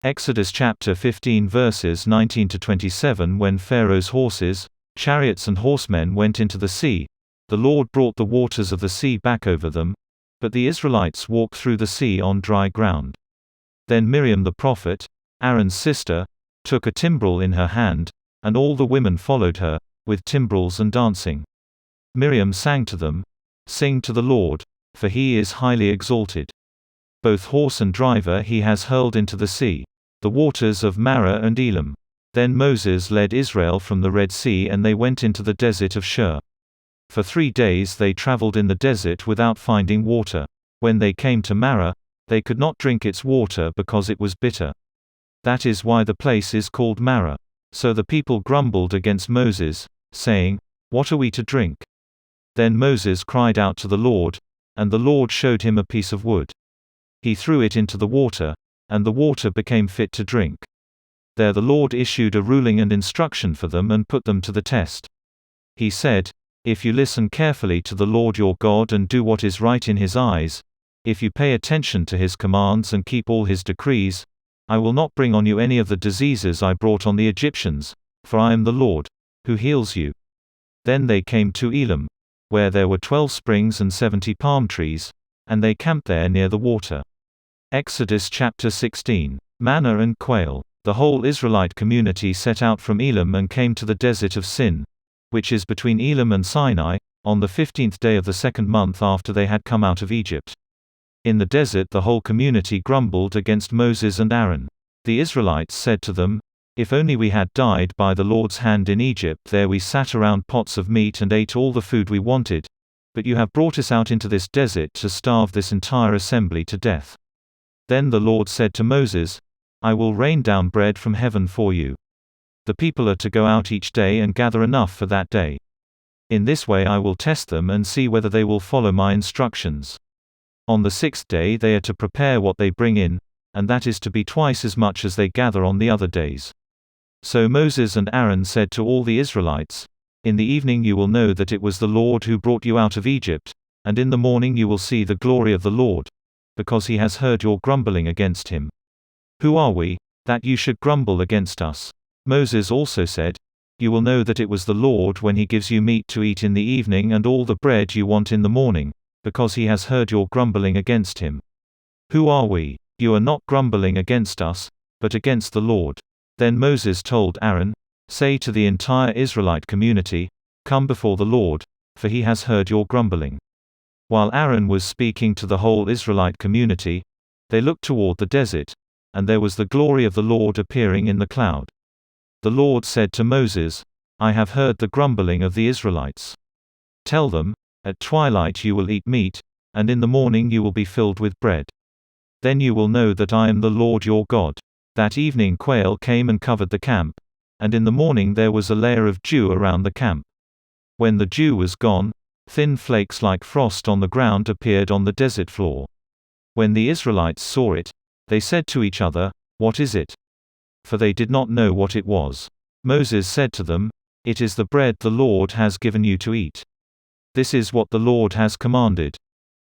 Exodus chapter 15 verses 19 to 27. When Pharaoh's horses, chariots and horsemen went into the sea, the Lord brought the waters of the sea back over them, but the Israelites walked through the sea on dry ground. Then Miriam the prophet, Aaron's sister, took a timbrel in her hand, and all the women followed her, with timbrels and dancing. Miriam sang to them, "Sing to the Lord, for he is highly exalted. Both horse and driver he has hurled into the sea, the waters of Marah and Elam." Then Moses led Israel from the Red Sea and they went into the desert of Shur. For 3 days they traveled in the desert without finding water. When they came to Marah, they could not drink its water because it was bitter. That is why the place is called Marah. So the people grumbled against Moses, saying, "What are we to drink?" Then Moses cried out to the Lord, and the Lord showed him a piece of wood. He threw it into the water, and the water became fit to drink. There the Lord issued a ruling and instruction for them and put them to the test. He said, "If you listen carefully to the Lord your God and do what is right in his eyes, if you pay attention to his commands and keep all his decrees, I will not bring on you any of the diseases I brought on the Egyptians, for I am the Lord, who heals you." Then they came to Elim, where there were 12 springs and 70 palm trees, and they camped there near the water. Exodus chapter 16. Manna and quail. The whole Israelite community set out from Elim and came to the desert of Sin, which is between Elim and Sinai, on the 15th day of the 2nd month after they had come out of Egypt. In the desert the whole community grumbled against Moses and Aaron. The Israelites said to them, "If only we had died by the Lord's hand in Egypt, there we sat around pots of meat and ate all the food we wanted, but you have brought us out into this desert to starve this entire assembly to death." Then the Lord said to Moses, "I will rain down bread from heaven for you. The people are to go out each day and gather enough for that day. In this way I will test them and see whether they will follow my instructions. On the 6th day they are to prepare what they bring in, and that is to be twice as much as they gather on the other days." So Moses and Aaron said to all the Israelites, "In the evening you will know that it was the Lord who brought you out of Egypt, and in the morning you will see the glory of the Lord, because he has heard your grumbling against him. Who are we, that you should grumble against us?" Moses also said, "You will know that it was the Lord when he gives you meat to eat in the evening and all the bread you want in the morning, because he has heard your grumbling against him. Who are we? You are not grumbling against us, but against the Lord." Then Moses told Aaron, "Say to the entire Israelite community, 'Come before the Lord, for he has heard your grumbling.'" While Aaron was speaking to the whole Israelite community, they looked toward the desert, and there was the glory of the Lord appearing in the cloud. The Lord said to Moses, "I have heard the grumbling of the Israelites. Tell them, at twilight you will eat meat, and in the morning you will be filled with bread. Then you will know that I am the Lord your God." That evening quail came and covered the camp, and in the morning there was a layer of dew around the camp. When the dew was gone, thin flakes like frost on the ground appeared on the desert floor. When the Israelites saw it, they said to each other, "What is it?" For they did not know what it was. Moses said to them, "It is the bread the Lord has given you to eat. This is what the Lord has commanded.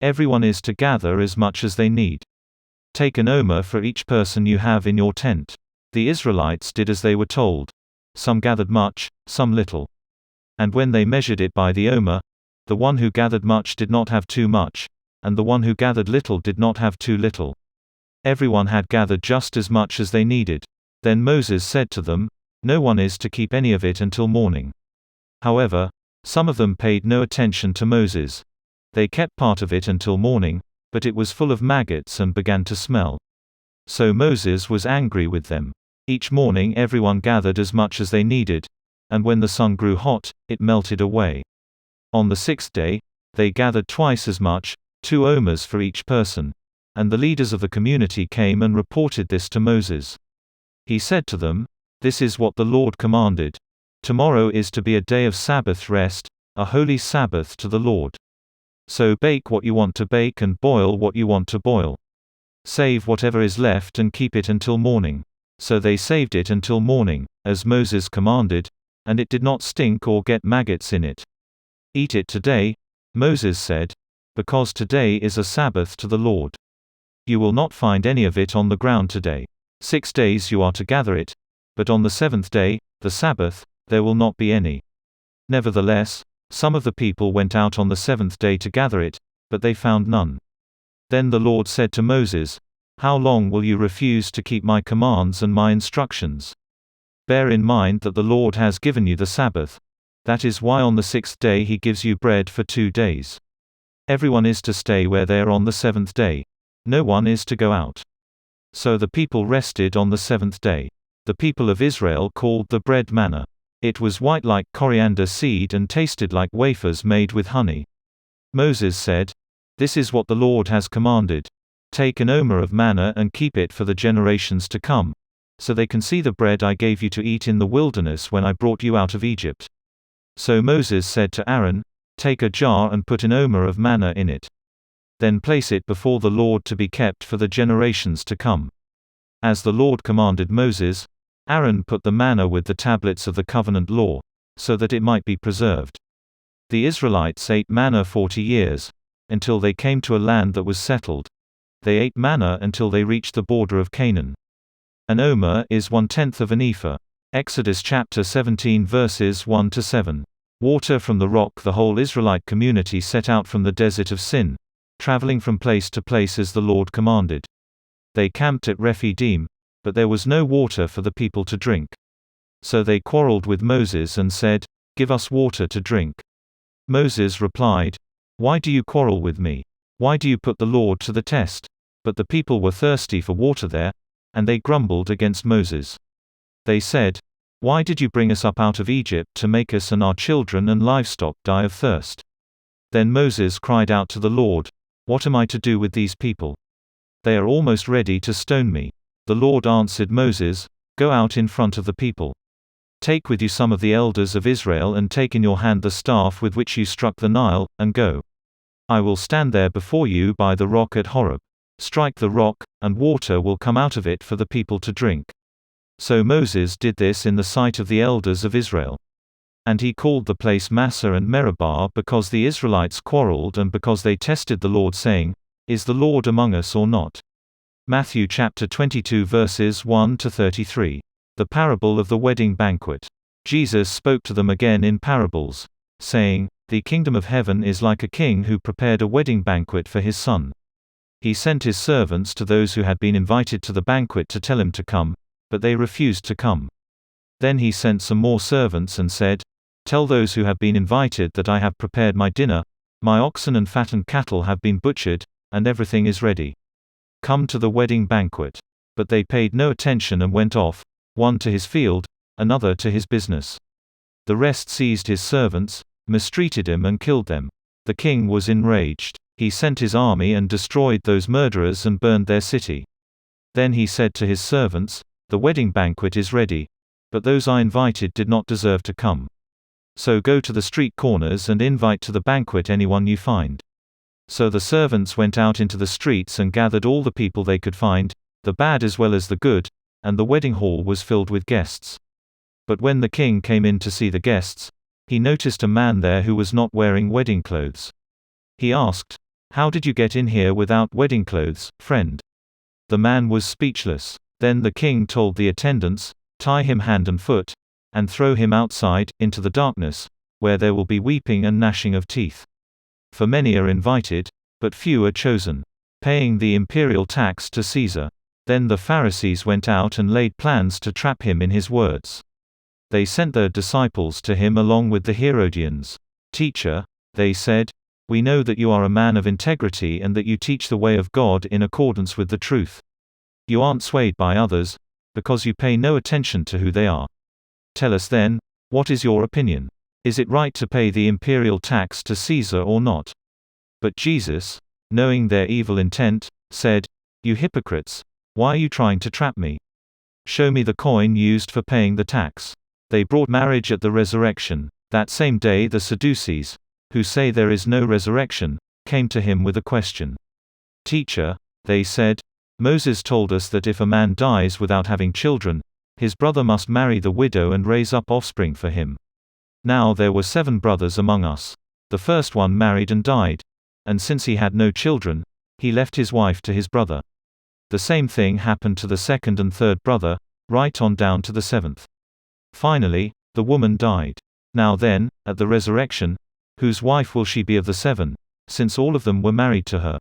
Everyone is to gather as much as they need. Take an omer for each person you have in your tent." The Israelites did as they were told. Some gathered much, some little. And when they measured it by the omer, the one who gathered much did not have too much, and the one who gathered little did not have too little. Everyone had gathered just as much as they needed. Then Moses said to them, "No one is to keep any of it until morning." However, some of them paid no attention to Moses. They kept part of it until morning, but it was full of maggots and began to smell. So Moses was angry with them. Each morning everyone gathered as much as they needed, and when the sun grew hot, it melted away. On the 6th day, they gathered twice as much, 2 omers for each person, and the leaders of the community came and reported this to Moses. He said to them, "This is what the Lord commanded. Tomorrow is to be a day of Sabbath rest, a holy Sabbath to the Lord. So bake what you want to bake and boil what you want to boil. Save whatever is left and keep it until morning." So they saved it until morning, as Moses commanded, and it did not stink or get maggots in it. "Eat it today," Moses said, "because today is a Sabbath to the Lord. You will not find any of it on the ground today." 6 days you are to gather it, but on the seventh day, the Sabbath, there will not be any. Nevertheless, some of the people went out on the seventh day to gather it, but they found none. Then the Lord said to Moses, "How long will you refuse to keep my commands and my instructions? Bear in mind that the Lord has given you the Sabbath. That is why on the sixth day he gives you bread for 2 days. Everyone is to stay where they are on the seventh day. No one is to go out." So the people rested on the seventh day. The people of Israel called the bread manna. It was white like coriander seed and tasted like wafers made with honey. Moses said, "This is what the Lord has commanded. Take an omer of manna and keep it for the generations to come, so they can see the bread I gave you to eat in the wilderness when I brought you out of Egypt." So Moses said to Aaron, "Take a jar and put an omer of manna in it. Then place it before the Lord to be kept for the generations to come." As the Lord commanded Moses, Aaron put the manna with the tablets of the covenant law, so that it might be preserved. The Israelites ate manna 40 years, until they came to a land that was settled. They ate manna until they reached the border of Canaan. An omer is 1/10 of an ephah. Exodus chapter 17 verses 1 to 7. Water from the rock. The whole Israelite community set out from the desert of Sin, traveling from place to place as the Lord commanded. They camped at Rephidim, but there was no water for the people to drink. So they quarreled with Moses and said, "Give us water to drink." Moses replied, "Why do you quarrel with me? Why do you put the Lord to the test?" But the people were thirsty for water there, and they grumbled against Moses. They said, "Why did you bring us up out of Egypt to make us and our children and livestock die of thirst?" Then Moses cried out to the Lord, "What am I to do with these people? They are almost ready to stone me." The Lord answered Moses, "Go out in front of the people. Take with you some of the elders of Israel and take in your hand the staff with which you struck the Nile, and go. I will stand there before you by the rock at Horeb. Strike the rock, and water will come out of it for the people to drink." So Moses did this in the sight of the elders of Israel. And he called the place Massah and Meribah because the Israelites quarreled and because they tested the Lord saying, "Is the Lord among us or not?" Matthew chapter 22 verses 1 to 33. The parable of the wedding banquet. Jesus spoke to them again in parables, saying, "The kingdom of heaven is like a king who prepared a wedding banquet for his son. He sent his servants to those who had been invited to the banquet to tell him to come, but they refused to come. Then he sent some more servants and said, 'Tell those who have been invited that I have prepared my dinner, my oxen and fattened cattle have been butchered, and everything is ready. Come to the wedding banquet.' But they paid no attention and went off, one to his field, another to his business. The rest seized his servants, mistreated him and killed them. The king was enraged. He sent his army and destroyed those murderers and burned their city. Then he said to his servants, 'The wedding banquet is ready, but those I invited did not deserve to come. So go to the street corners and invite to the banquet anyone you find.' So the servants went out into the streets and gathered all the people they could find, the bad as well as the good, and the wedding hall was filled with guests. But when the king came in to see the guests, he noticed a man there who was not wearing wedding clothes. He asked, 'How did you get in here without wedding clothes, friend?' The man was speechless. Then the king told the attendants, 'Tie him hand and foot, and throw him outside, into the darkness, where there will be weeping and gnashing of teeth. For many are invited, but few are chosen. Paying the imperial tax to Caesar.' Then the Pharisees went out and laid plans to trap him in his words. They sent their disciples to him along with the Herodians. 'Teacher,' they said, 'we know that you are a man of integrity and that you teach the way of God in accordance with the truth. You aren't swayed by others, because you pay no attention to who they are. Tell us then, what is your opinion? Is it right to pay the imperial tax to Caesar or not?' But Jesus, knowing their evil intent, said, 'You hypocrites, why are you trying to trap me? Show me the coin used for paying the tax.' They brought marriage at the resurrection. That same day the Sadducees, who say there is no resurrection, came to him with a question. 'Teacher,' they said, 'Moses told us that if a man dies without having children, his brother must marry the widow and raise up offspring for him. Now there were 7 brothers among us. The first one married and died, and since he had no children, he left his wife to his brother. The same thing happened to the second and third brother, right on down to the seventh. Finally, the woman died. Now then, at the resurrection, whose wife will she be of the seven, since all of them were married to her?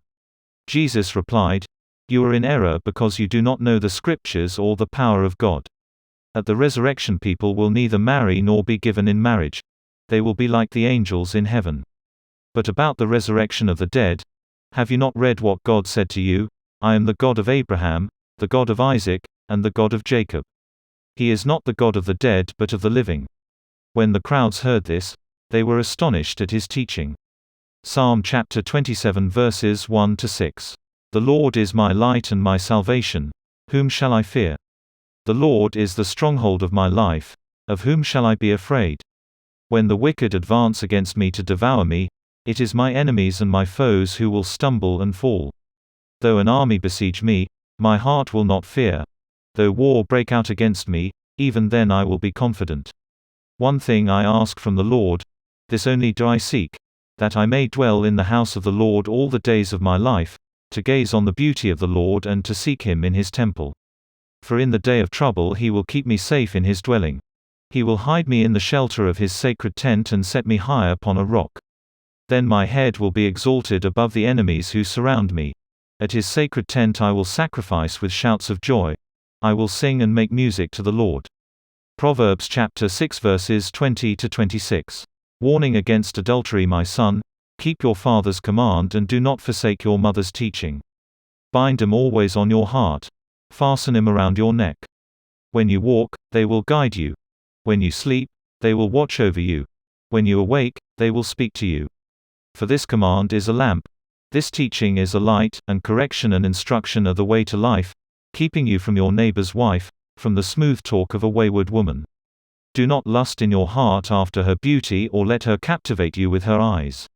Jesus replied, You are in error because you do not know the Scriptures or the power of God. At the resurrection people will neither marry nor be given in marriage. They will be like the angels in heaven. But about the resurrection of the dead, have you not read what God said to you? I am the God of Abraham, the God of Isaac, and the God of Jacob. He is not the God of the dead but of the living. When the crowds heard this, they were astonished at his teaching. Psalm chapter 27 verses 1-6. The Lord is my light and my salvation. Whom shall I fear? The Lord is the stronghold of my life. Of whom shall I be afraid? When the wicked advance against me to devour me, it is my enemies and my foes who will stumble and fall. Though an army besiege me, my heart will not fear. Though war break out against me, even then I will be confident. One thing I ask from the Lord, this only do I seek, that I may dwell in the house of the Lord all the days of my life, to gaze on the beauty of the Lord and to seek him in his temple. For in the day of trouble he will keep me safe in his dwelling. He will hide me in the shelter of his sacred tent and set me high upon a rock. Then my head will be exalted above the enemies who surround me. At his sacred tent I will sacrifice with shouts of joy. I will sing and make music to the Lord. Proverbs chapter 6 verses 20-26. Warning against adultery. My son, keep your father's command and do not forsake your mother's teaching. Bind them always on your heart. Fasten them around your neck. When you walk, they will guide you. When you sleep, they will watch over you. When you awake, they will speak to you. For this command is a lamp. This teaching is a light, and correction and instruction are the way to life, keeping you from your neighbor's wife, from the smooth talk of a wayward woman. Do not lust in your heart after her beauty or let her captivate you with her eyes.